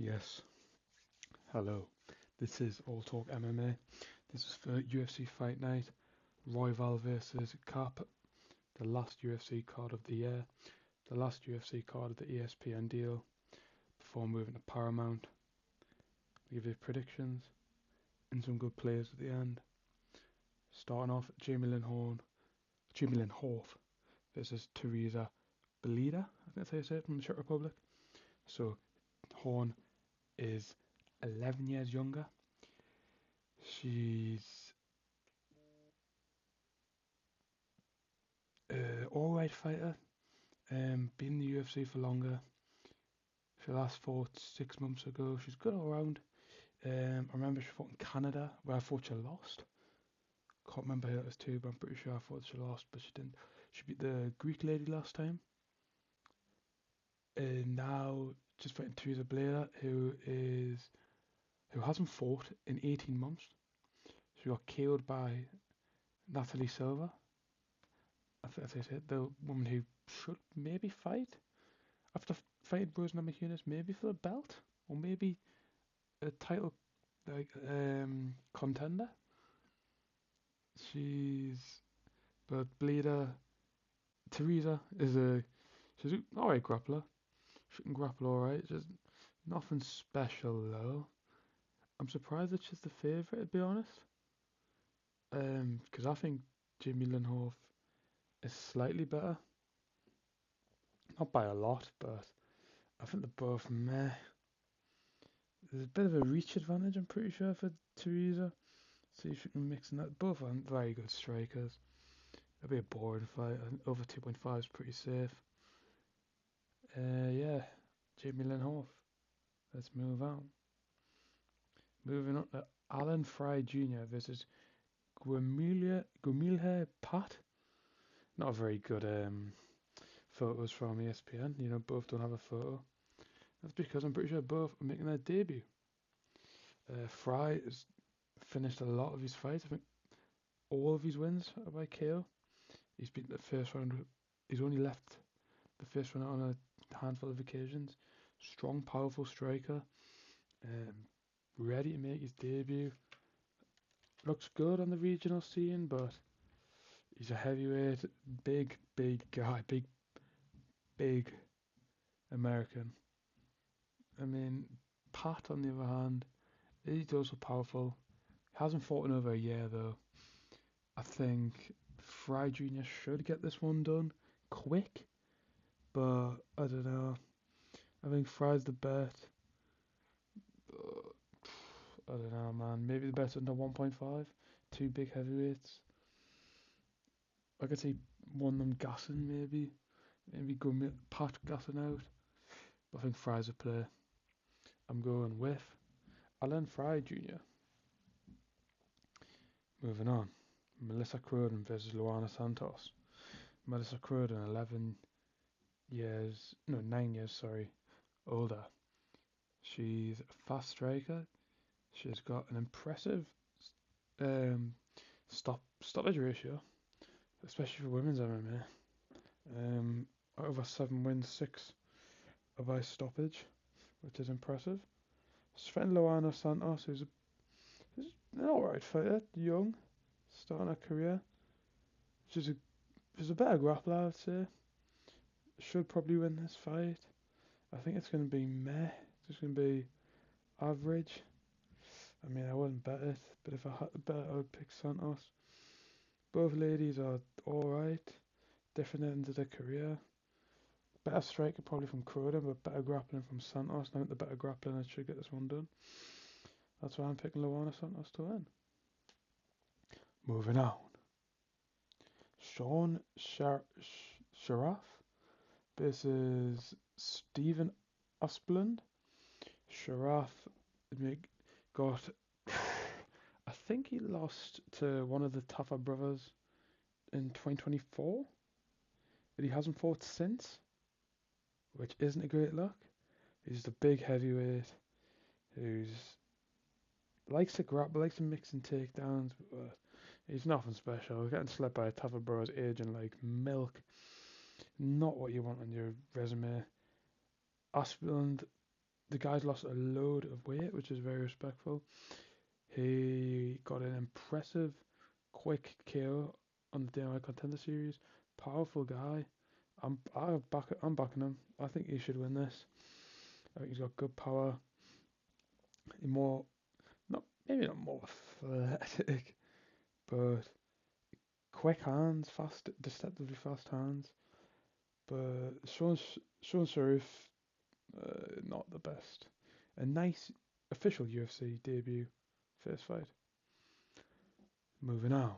Yes, hello. This is All Talk MMA. This is for UFC Fight Night, Royval versus Kape, the last UFC card of the year, the last UFC card of the ESPN deal, before moving to Paramount. We give you predictions and some good players at the end. Starting off, Jamie Lynn Hoff versus Teresa Belida, I think that's how you say it, from the Czech Republic. So, Horn is 11 years younger. She's alright fighter. Been in the UFC for longer. She last fought 6 months ago. She's good all round. I remember she fought in Canada where I thought she lost. Can't remember who it was to, but I'm pretty sure I thought she lost, but she didn't. She beat the Greek lady last time. And now just fighting Teresa Blair, who hasn't fought in 18 months. She got killed by Natalie Silva. I think that's it. The woman who should maybe fight after fighting Rose Namajunas, maybe for the belt or maybe a title contender. But Bleeder Teresa she's an alright grappler. She can grapple alright. Just nothing special though. I'm surprised that she's the favourite, to be honest. Because I think Jamie Lynn Hoff is slightly better, not by a lot, but I think they're both meh. There's a bit of a reach advantage, I'm pretty sure, for Teresa. See if you can mix in that. Both are very good strikers. It'll be a boring fight. I think over 2.5 is pretty safe. Yeah, Jamie Lynn Hoff. Let's move on. Moving on to Alan Fry Jr. versus Gumilhe Pat. Not very good photos from ESPN. Both don't have a photo. That's because I'm pretty sure both are making their debut. Fry has finished a lot of his fights. I think all of his wins are by KO. He's beaten the first round. He's only left the first round on a handful of occasions. Strong, powerful striker. Ready to make his debut. Looks good on the regional scene, but he's a heavyweight, big guy, big American. I mean, Pat, on the other hand, he's also powerful. Hasn't fought in over a year though. I think Fry Jr. should get this one done quick, but I don't know. I think Fry's the bet. I don't know, man. Maybe the bet's under 1.5. Two big heavyweights. I could see one of them gassing, maybe. Maybe Pat gassing out. But I think Fry's a play. I'm going with Alan Fry Jr. Moving on. Melissa Croden versus Luana Santos. Melissa Croden, 9 years, older. She's a fast striker. She's got an impressive stoppage ratio, especially for women's MMA. Over 7 wins, 6 by stoppage, which is impressive. Sven Luana Santos, who's an alright fighter, young, starting her career. She's a better grappler, I'd say. Should probably win this fight. I think it's going to be meh. It's going to be average. I mean, I wouldn't bet it, but if I had to bet, I would pick Santos. Both ladies are alright. Different ends of their career. Better striker probably from Croden, but better grappling from Santos. I think the better grappling should get this one done. That's why I'm picking Luana Santos to win. Moving on. Sean Sharaf versus Stephen Asplund. Sharaf got, I think he lost to one of the tougher brothers in 2024, but he hasn't fought since, which isn't a great look. He's the big heavyweight who's likes to grapple, likes to mix and takedowns, but he's nothing special. Getting slept by a tougher bro's aging like milk. Not what you want on your resume. Asplund the guy's lost a load of weight, which is very respectful. He got an impressive, quick KO on the DIY Contender Series. Powerful guy. I'm backing him. I think he should win this. I think he's got good power. More, not maybe not more athletic, but quick hands, fast, deceptively fast hands. But Sean Sharif, not the best. A nice official UFC debut, first fight. Moving on.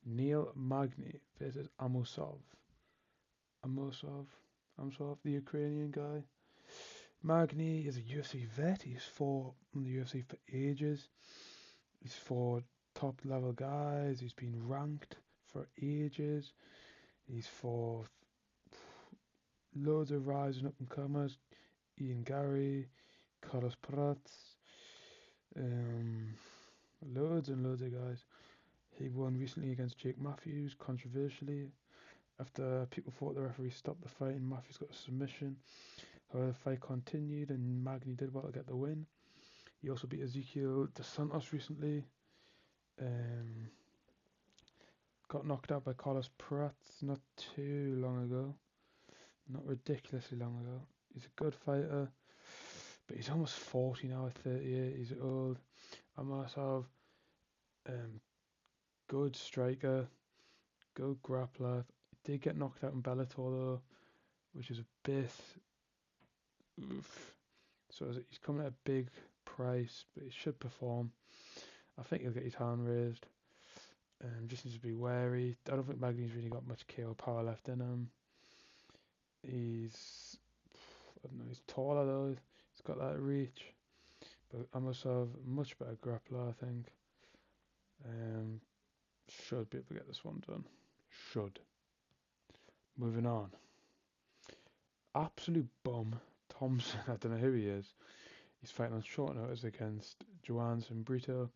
Neil Magny versus Amosov, the Ukrainian guy. Magny is a UFC vet. He's fought in the UFC for ages. He's fought top level guys. He's been ranked for ages. He's fought loads of rising up and comers. Ian Gary, Carlos Prats, um, loads and loads of guys. He won recently against Jake Matthews, controversially. After people thought the referee stopped the fight and Matthews got a submission. However, the fight continued and Magny did well to get the win. He also beat Ezekiel Dos Santos recently. Got knocked out by Carlos Prats not too long ago. Not ridiculously long ago. He's a good fighter, but he's almost 40 now at 38. He's old. Amasov, good striker, good grappler. He did get knocked out in Bellator though, which is a bit oof. So he's coming at a big price, but he should perform. I think he'll get his hand raised. Just needs to be wary. I don't think Magny's really got much KO power left in him. I don't know, he's taller though. He's got that reach. But Amosov, much better grappler, I think. Should be able to get this one done. Should. Moving on. Absolute bum. Thompson, I don't know who he is. He's fighting on short notice against Joanson Brito.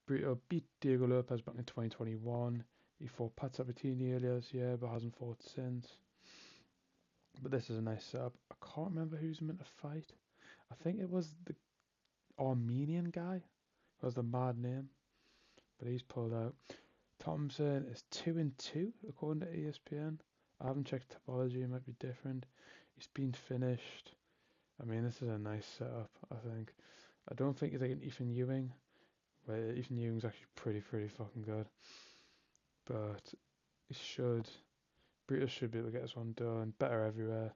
Brito beat Diego Lopez back in 2021. He fought Pat Sabatini earlier this year, but hasn't fought since. But this is a nice setup. I can't remember who's meant to fight. I think it was the Armenian guy. Who has the mad name. But he's pulled out. Thompson is 2-2 according to ESPN. I haven't checked topology, it might be different. He's been finished. I mean, this is a nice setup, I think. I don't think he's like an Ethan Ewing, but Ethan Ewing's actually pretty fucking good. But Brito should be able to get this one done. Better everywhere.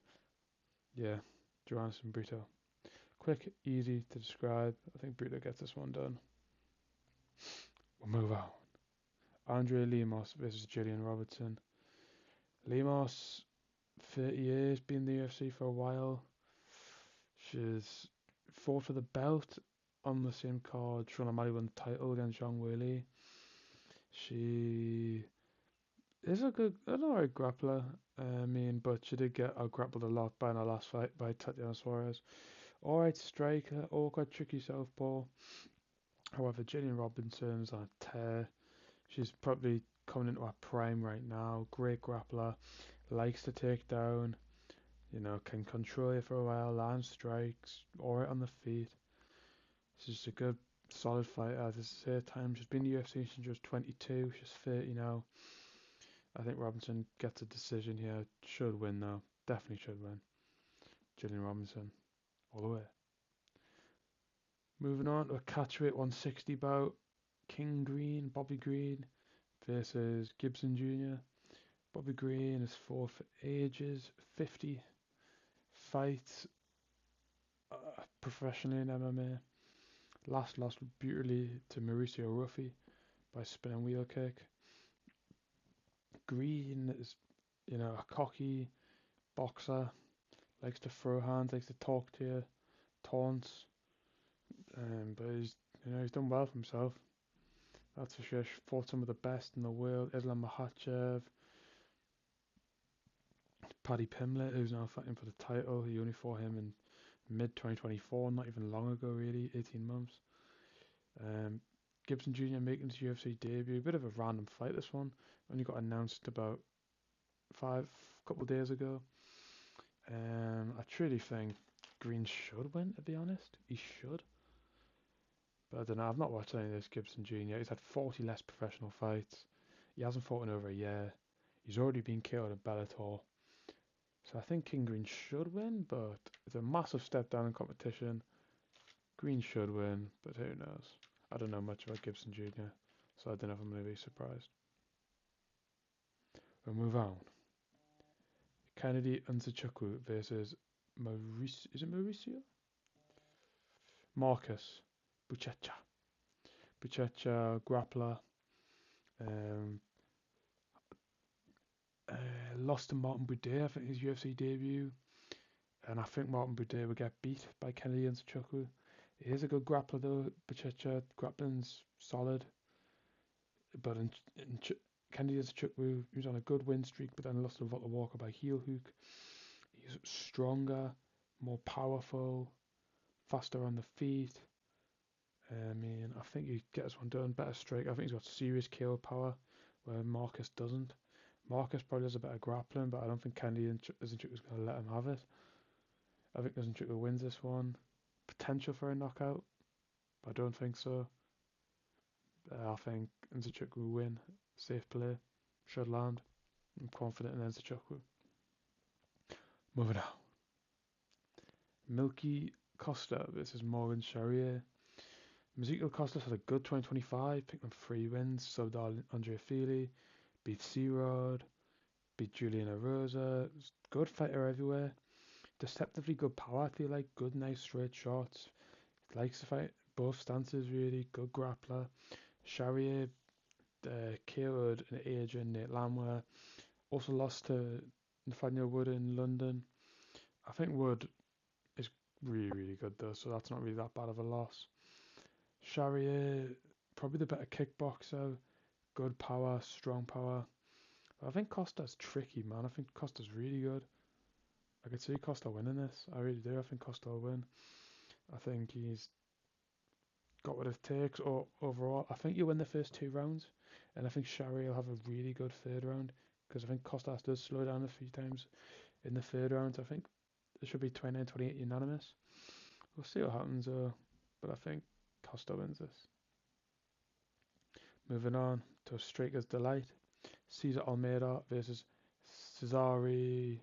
Yeah, Joanson Brito. Quick, easy to describe. I think Brito gets this one done. We'll move on. Andre Lemos versus Julian Robertson. Lemos, 30 years, been in the UFC for a while. She's fought for the belt on the same card. Sean O'Malley won the title against Zhang Weili. She is an alright grappler. But she did get out-grappled a lot by in her last fight by Tatiana Suarez. Alright striker, awkward, tricky southpaw. However, Julian Robinson's on a tear. She's probably coming into her prime right now. Great grappler, likes to take down. Can control you for a while, land strikes, alright on the feet. She's just a good, solid fighter. At the same time, she's been in the UFC since she was 22. She's 30 now. I think Robinson gets a decision here. Should win though. Definitely should win. Julian Robinson, all the way. Moving on to a catchweight 160 bout. Bobby Green versus Gibson Jr. Bobby Green has fought for ages, 50 fights professionally in MMA. Last lost brutally to Mauricio Ruffi by spin and wheel kick. Green is, a cocky boxer, likes to throw hands, likes to talk to you, taunts, but he's done well for himself. That's for sure. Fought some of the best in the world. Islam Makhachev, Paddy Pimblett, who's now fighting for the title. He only fought him in mid 2024, not even long ago, really, 18 months. Gibson Jr. making his UFC debut. A bit of a random fight, this one. Only got announced about couple of days ago. I truly think Green should win, to be honest. He should. But I don't know, I've not watched any of this Gibson Jr. He's had 40 less professional fights. He hasn't fought in over a year. He's already been KO'd at Bellator. So I think King Green should win, but it's a massive step down in competition. Green should win, but who knows? I don't know much about Gibson Jr., so I don't know if I'm going to be surprised. We'll move on. Kennedy Nzechukwu versus Mauricio. Is it Mauricio? Marcus Buchecha. Buchecha, grappler. Um, lost to Martin Boudet, I think his UFC debut. And I think Martin Boudet will get beat by Kennedy Nzechukwu. He is a good grappler though. Buchecha, grappling's solid. But Kennedy Nzechukwu, he was on a good win streak, but then lost to Walter Walker by heel hook. He's stronger, more powerful, faster on the feet. I think he gets one done, better strike. I think he's got serious KO power, where Marcus doesn't. Marcus probably has a better grappling, but I don't think Kennedy Nzechukwu going to let him have it. I think Nzechukwu wins this one. Potential for a knockout, but I don't think so. I think Nzechukwu will win. Safe play. Should land. I'm confident in Nzechukwu. Moving on. Milky Costa versus Morgan Charrier. Ezekiel Costas had a good 2025, picked up 3 wins, subbed Andre Fili, beat C-Rod, beat Julian Rosa. Good fighter everywhere. Deceptively good power, I feel like. Good, nice, straight shots. Likes to fight both stances, really. Good grappler. Charrier KO'd an Adrian Nate Lamwer. Also lost to Nathaniel Wood in London. I think Wood is really, really good though, so that's not really that bad of a loss. Charrier, probably the better kickboxer, good power, strong power. But I think Costa's tricky, man. I think Costa's really good. I could see Costa winning this. I really do. I think Costa will win. I think he's got what it takes. Or overall, I think you win the first 2 rounds, and I think Charrier will have a really good 3rd round because I think Costas does slow down a few times in the 3rd round. I think it should be 29-28 unanimous. We'll see what happens though, but I think Costa wins this. Moving on to a Striker's Delight. Cesar Almeida versus Cezary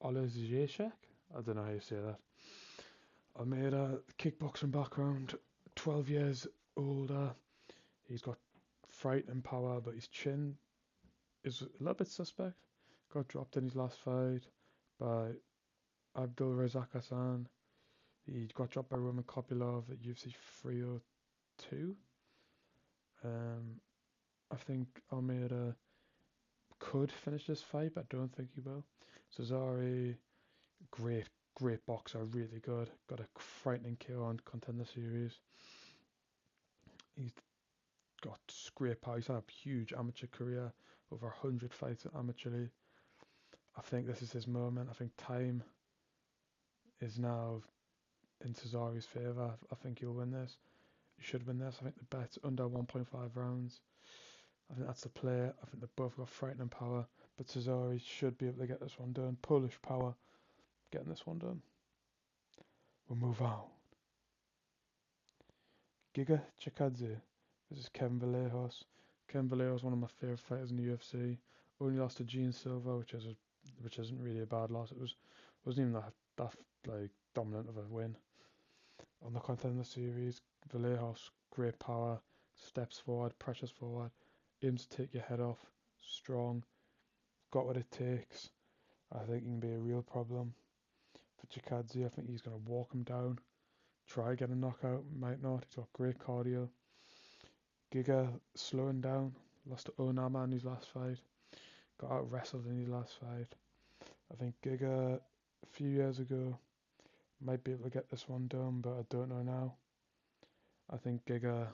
Olejniczak. I don't know how you say that. Almeida, kickboxing background, 12 years older. He's got fright and power, but his chin is a little bit suspect. Got dropped in his last fight by Abdul Razak Hassan. He got dropped by Roman Kopylov at UFC 302. I think Almeida could finish this fight, but I don't think he will. Cezary, great boxer, really good. Got a frightening KO on Contender Series. He's got great power. He's had a huge amateur career, over 100 fights amateurly. I think this is his moment. I think time is now in Cesary's favour. I think he'll win this. He should win this. I think the bet's under 1.5 rounds. I think that's the play. I think they've both got frightening power, but Cezary should be able to get this one done. Polish power, getting this one done. We'll move on. Giga Chikadze versus Kevin Vallejos. Kevin Vallejos, one of my favourite fighters in the UFC. Only lost to Gene Silva, which isn't really a bad loss. Wasn't even that like dominant of a win. On the Contender Series, Vallejos, great power, steps forward, pressures forward, aims to take your head off, strong, got what it takes. I think he can be a real problem for Chikadze. I think he's going to walk him down, try get a knockout, might not. He's got great cardio. Giga slowing down, lost to Onama in his last fight, got out wrestled in his last fight. I think Giga a few years ago might be able to get this one done, but I don't know now. I think Giga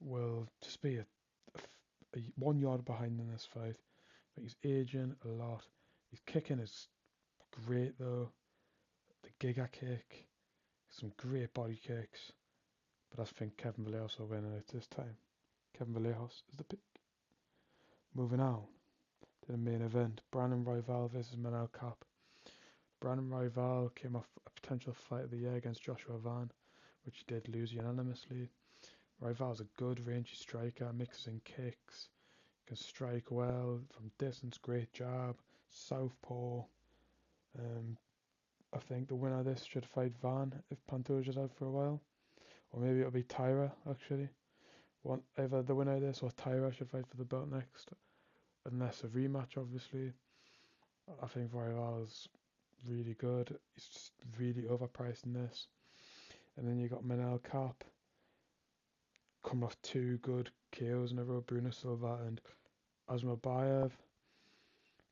will just be a 1 yard behind in this fight. I think he's aging a lot. His kicking is great though. The Giga kick, some great body kicks. But I think Kevin Vallejos will win it this time. Kevin Vallejos is the pick. Moving on. to the main event. Brandon Royval versus Manel Kape. Brandon Royval came off a potential fight of the year against Joshua Van, which he did lose unanimously. Royval's a good rangy striker, mixes in kicks, can strike well from distance, great jab, southpaw. I think the winner of this should fight Van if Pantoja's out for a while. Or maybe it'll be Tyra, actually. Either the winner of this or Tyra should fight for the belt next. Unless a rematch, obviously. I think Royval's really good. He's just really overpriced in this. And then you got Manel Kape coming off 2 good KOs in a row. Bruno Silva and Asmabayev.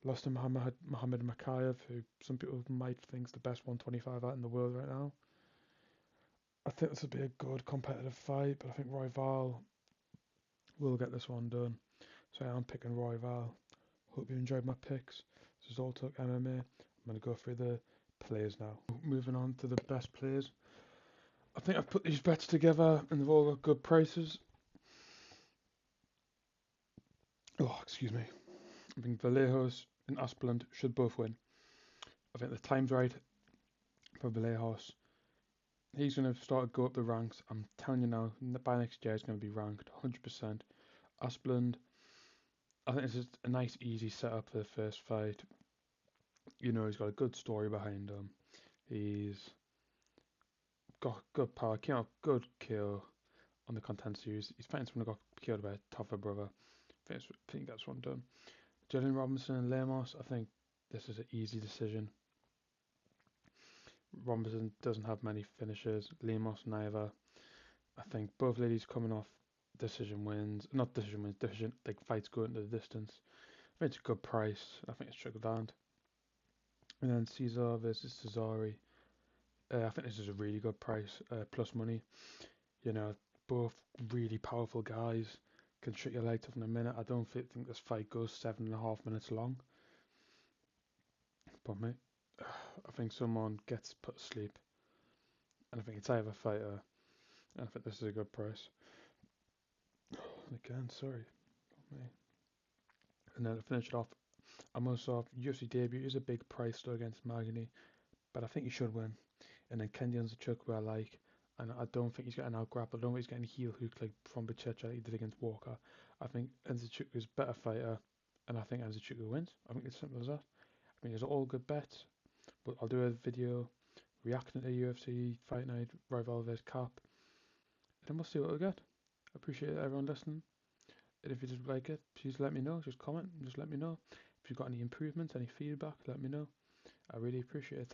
Lost to Mohammed Makayev, who some people might think is the best 125 out in the world right now. I think this will be a good competitive fight, but I think Royval will get this one done. So I'm picking Royval. Hope you enjoyed my picks. This is All Talk MMA. I'm going to go through the plays now. Moving on to the best plays. I think I've put these bets together and they've all got good prices. Oh, excuse me. I think Vallejos and Aspland should both win. I think the time's right for Vallejos. He's going to start to go up the ranks. I'm telling you now, by next year he's going to be ranked 100%. Aspland, I think this is a nice easy setup for the first fight. You know, he's got a good story behind him. He's got good power, came out good kill on the Content Series. He's fighting someone who got killed by a tougher brother. I think that's one done. Jalen Robinson and Lemos, I think this is an easy decision. Robinson doesn't have many finishes. Lemos neither. I think both ladies coming off decision wins. Not decision wins, decision like fights go into the distance. I think it's a good price. I think it should land. And then Cesar versus Cesari. I think this is a really good price, plus money. You know, both really powerful guys can shut your lights off in a minute. I don't think this fight goes 7.5 minutes long. But mate, I think someone gets put to sleep. And I think it's either fighter. And I think this is a good price. Again, sorry. And then to finish it off, I'm also off UFC debut is a big price though against Magny, but I think he should win. And then Kendi Nzechukwu who I like, and I don't think he's getting out grappled. I don't think he's getting heel hooked like from Bichecha like he did against Walker. I think Nzechukwu is a better fighter, and I think Nzechukwu wins. I think it's simple as that. I think it's all good bets, but I'll do a video reacting to UFC Fight Night Royval vs Kape, and then we'll see what we get. I appreciate everyone listening. And if you just like it, please let me know. Just comment and just let me know. If you've got any improvements, any feedback, let me know. I really appreciate it.